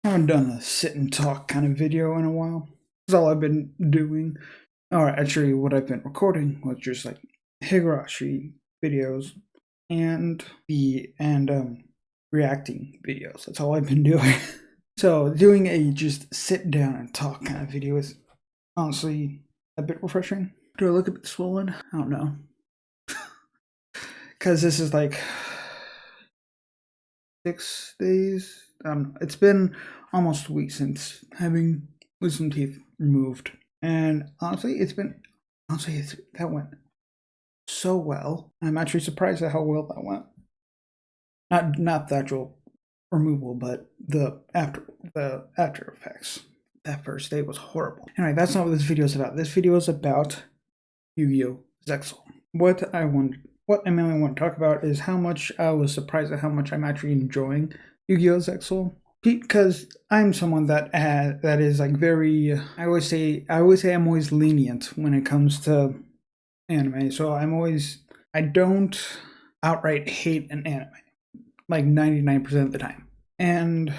I haven't done a sit and talk kind of video in a while. That's all I've been doing. Or actually, what I've been recording was just like Higurashi videos and reacting videos. That's all I've been doing. So doing a just sit down and talk kind of video is honestly a bit refreshing. Do I look a bit swollen? I don't know. Because this is like 6 days. It's been almost a week since having wisdom teeth removed, and honestly, that went so well. I'm actually surprised at how well that went. Not the actual removal, but the after effects. That first day was horrible. Anyway, that's not what this video is about. This video is about Yugioh Zexal. What I mainly want to talk about is how much I was surprised at how much I'm actually enjoying Yugioh Zexal, because I'm someone that is like very. I always say I'm always lenient when it comes to anime. So I don't outright hate an anime like 99% of the time. And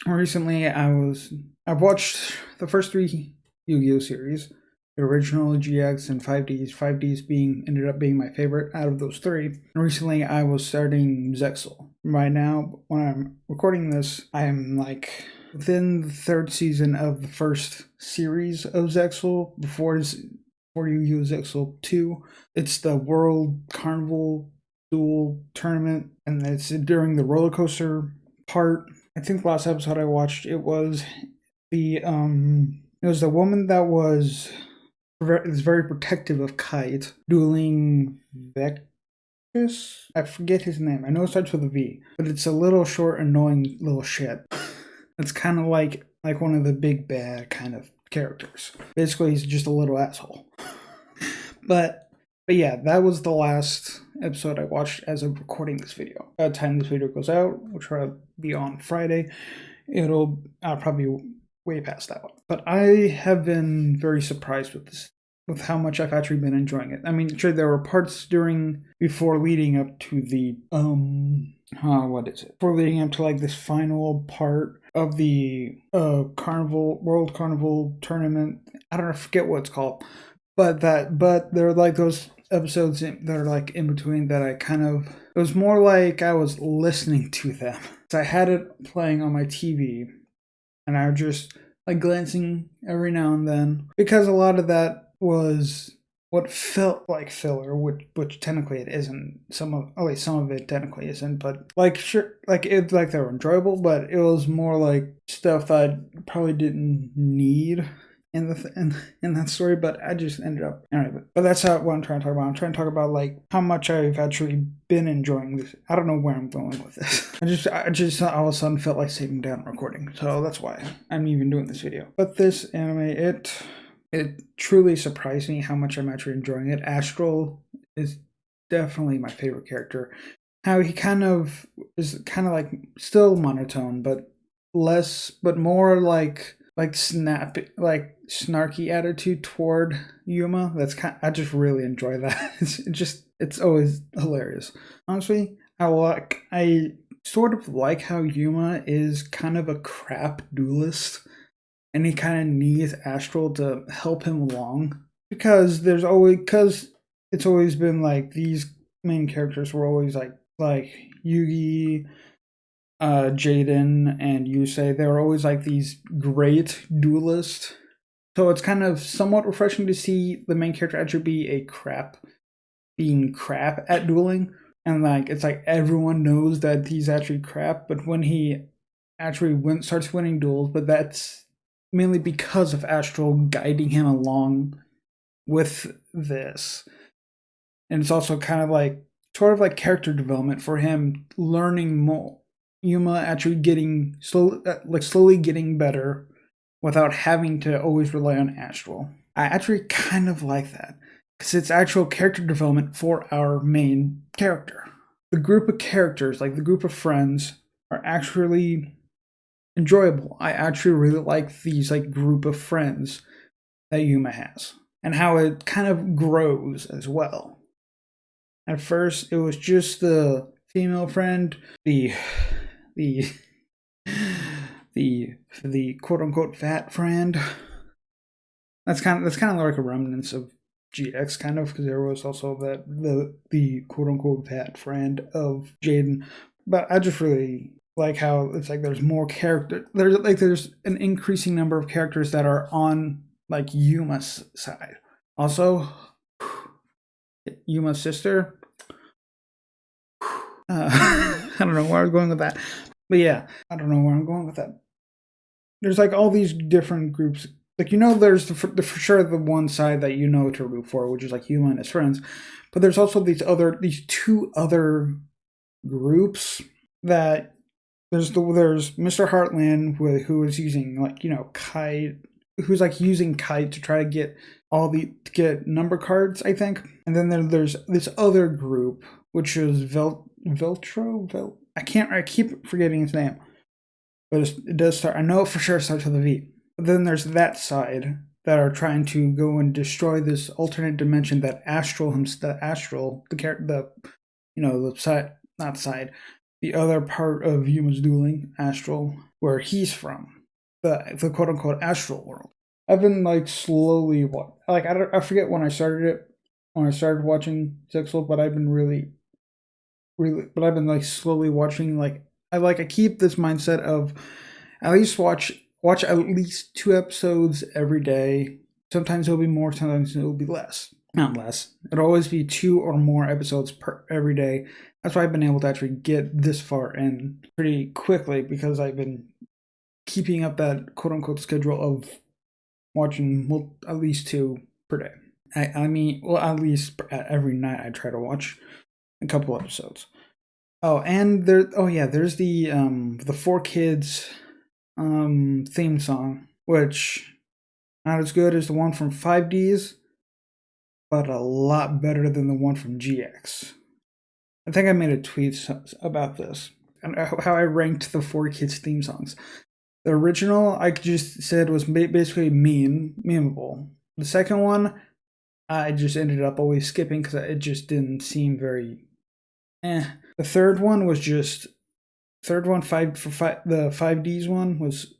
recently I've watched the first 3 Yu-Gi-Oh series, the original GX and 5Ds. 5Ds ended up being my favorite out of those 3. And recently I was starting Zexal. Right now, when I'm recording this, I'm like within the 3rd season of the first series of Zexal before Yu-Gi-Oh! Zexal 2. It's the World Carnival Duel Tournament, and it's during the roller coaster part. I think the last episode I watched, it was the woman that was very protective of Kite dueling Vectis. I forget his name. I know it starts with a V, but it's a little short, annoying little shit. It's kind of like one of the big bad kind of characters. Basically, he's just a little asshole. But yeah, that was the last episode I watched as of recording this video. By the time this video goes out, which will be on Friday, I'll probably way past that one. But I have been very surprised with how much I've actually been enjoying it. I mean, sure, there were parts before leading up to the before leading up to like this final part of the World Carnival tournament. I forget what it's called. But there are like those episodes that are like in between that it was more like I was listening to them. So I had it playing on my TV, and I was just like glancing every now and then, because a lot of that was what felt like filler, which technically it isn't. At least some of it technically isn't, but like sure, like they were enjoyable, but it was more like stuff that I probably didn't need in that story, but I just ended up anyway. But that's not what I'm trying to talk about. I'm trying to talk about like how much I've actually been enjoying this. I don't know where I'm going with this. I just all of a sudden felt like sitting down and recording, so that's why I'm even doing this video. But this anime, it truly surprised me how much I'm actually enjoying it. Astral is definitely my favorite character. How he is kind of like still monotone, but more like snarky attitude toward Yuma. I just really enjoy that. It's always hilarious. Honestly, I sort of like how Yuma is kind of a crap duelist, and he kind of needs Astral to help him along, because it's always been like these main characters were always like Yugi, Jaden, and Yusei. They were always like these great duelists. So it's kind of somewhat refreshing to see the main character actually being crap at dueling. And like it's like everyone knows that he's actually crap, but when he actually starts winning duels, but that's mainly because of Astral guiding him along with this. And it's also kind of like sort of like character development for him, learning more. Yuma actually slowly getting better without having to always rely on Astral. I actually kind of like that, because it's actual character development for our main character. The group of characters, like the group of friends, are actually enjoyable. I actually really like these like group of friends that Yuma has, and how it kind of grows as well. At first, it was just the female friend, the the quote unquote fat friend. That's kind of like a remnants of GX, kind of, because there was also that the quote unquote fat friend of Jaden. But I just really like how it's like there's more character. There's an increasing number of characters that are on like Yuma's side. Also, Yuma's sister. I don't know where I'm going with that, but yeah, I don't know where I'm going with that. There's like all these different groups. Like, there's for sure the one side that to root for, which is like Yuma and his friends, but there's also these two other groups that there's Mr. Heartland who is using like Kite, who's like using Kite to try to get number cards, I think, and then there's this other group which is Veltro. I keep forgetting his name, but it does start. I know it for sure starts with a V. But then there's that side that are trying to go and destroy this alternate dimension that the other part of Yuma's dueling, Astral, where he's from, the quote unquote Astral world. I've been like slowly I forget when I started watching Zexal, but I've been like slowly watching. I keep this mindset of at least watch at least 2 episodes every day. Sometimes it'll be more, sometimes it'll be less. Not less. It'll always be 2 or more episodes every day. That's why I've been able to actually get this far in pretty quickly, because I've been keeping up that quote unquote schedule of watching at least 2 per day. I mean, at least every night I try to watch a couple episodes. Oh, and there's the 4Kids theme song, which not as good as the one from 5Ds, but a lot better than the one from GX. I think I made a tweet about this and how I ranked the 4Kids theme songs. The original, I just said, was basically memeable. The second one, I just ended up always skipping because it just didn't seem very The third one was just the 5Ds one was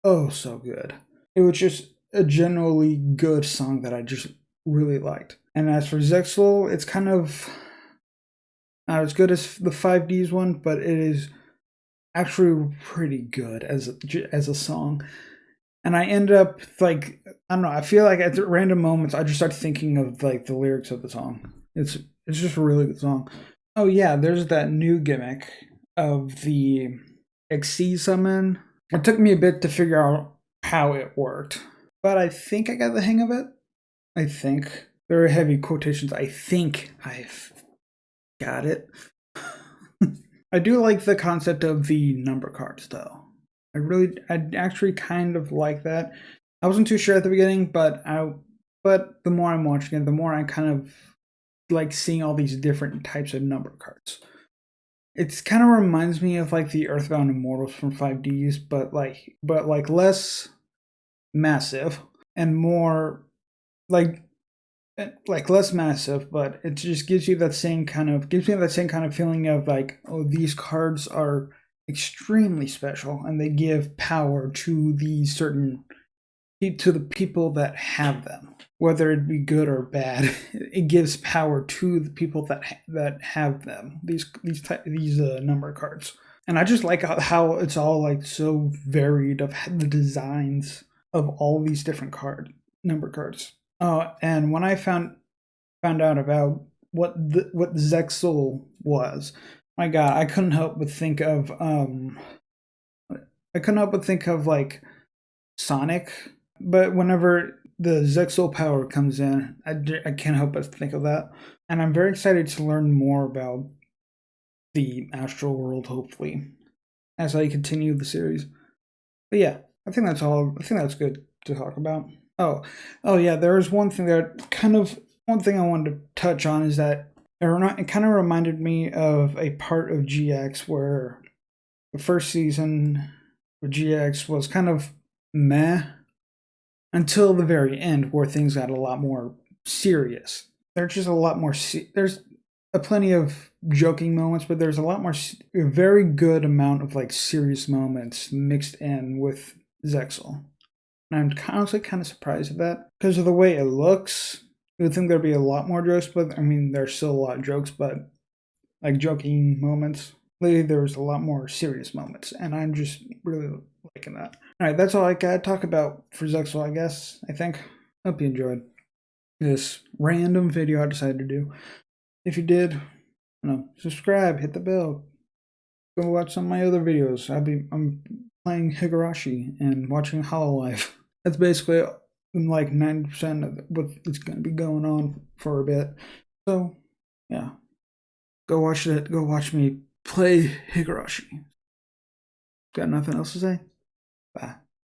so good. It was just a generally good song that I just really liked. And as for Zexal, it's kind of not as good as the 5Ds one, but it is actually pretty good as a song. And I end up I don't know, I feel like at random moments I just start thinking of like the lyrics of the song. It's just a really good song. Oh yeah, there's that new gimmick of the XC summon. It took me a bit to figure out how it worked, but I think I got the hang of it. I think. Very heavy quotations. I think I've got it. I do like the concept of the number cards, though. I actually kind of like that. I wasn't too sure at the beginning, but the more I'm watching it, the more I kind of like seeing all these different types of number cards. It kind of reminds me of like the Earthbound Immortals from 5Ds, but less massive and more like less massive, but it just gives me that same kind of feeling of like, oh, these cards are extremely special and they give power to the people that have them, whether it be good or bad. It gives power to the people that have them. These number cards, and I just like how it's all like so varied of the designs of all these different number cards. Oh, and when I found out about what Zexal was, my God, I couldn't help but think of like Sonic. But whenever the Zexal power comes in, I can't help but think of that. And I'm very excited to learn more about the Astral world, hopefully, as I continue the series. But yeah, I think that's all. I think that's good to talk about. Oh yeah, there was one thing I wanted to touch on, is that it kind of reminded me of a part of GX where the first season of GX was kind of meh, until the very end, where things got a lot more serious. There's just a lot more. plenty of joking moments, but there's a lot more, a very good amount of like serious moments mixed in with Zexal. And I'm honestly kind of surprised at that because of the way it looks. You would think there'd be a lot more jokes, but I mean, there's still a lot of jokes, but like joking moments. Lately, there was a lot more serious moments, and I'm just really liking that. All right, that's all I got to talk about for Zexal, I guess. I think. Hope you enjoyed this random video I decided to do. If you did, subscribe, hit the bell, go watch some of my other videos. I'm playing Higurashi and watching Hololive. That's basically like 90% of what is going to be going on for a bit. So yeah, go watch it. Go watch me play Higurashi. Got nothing else to say? Bye.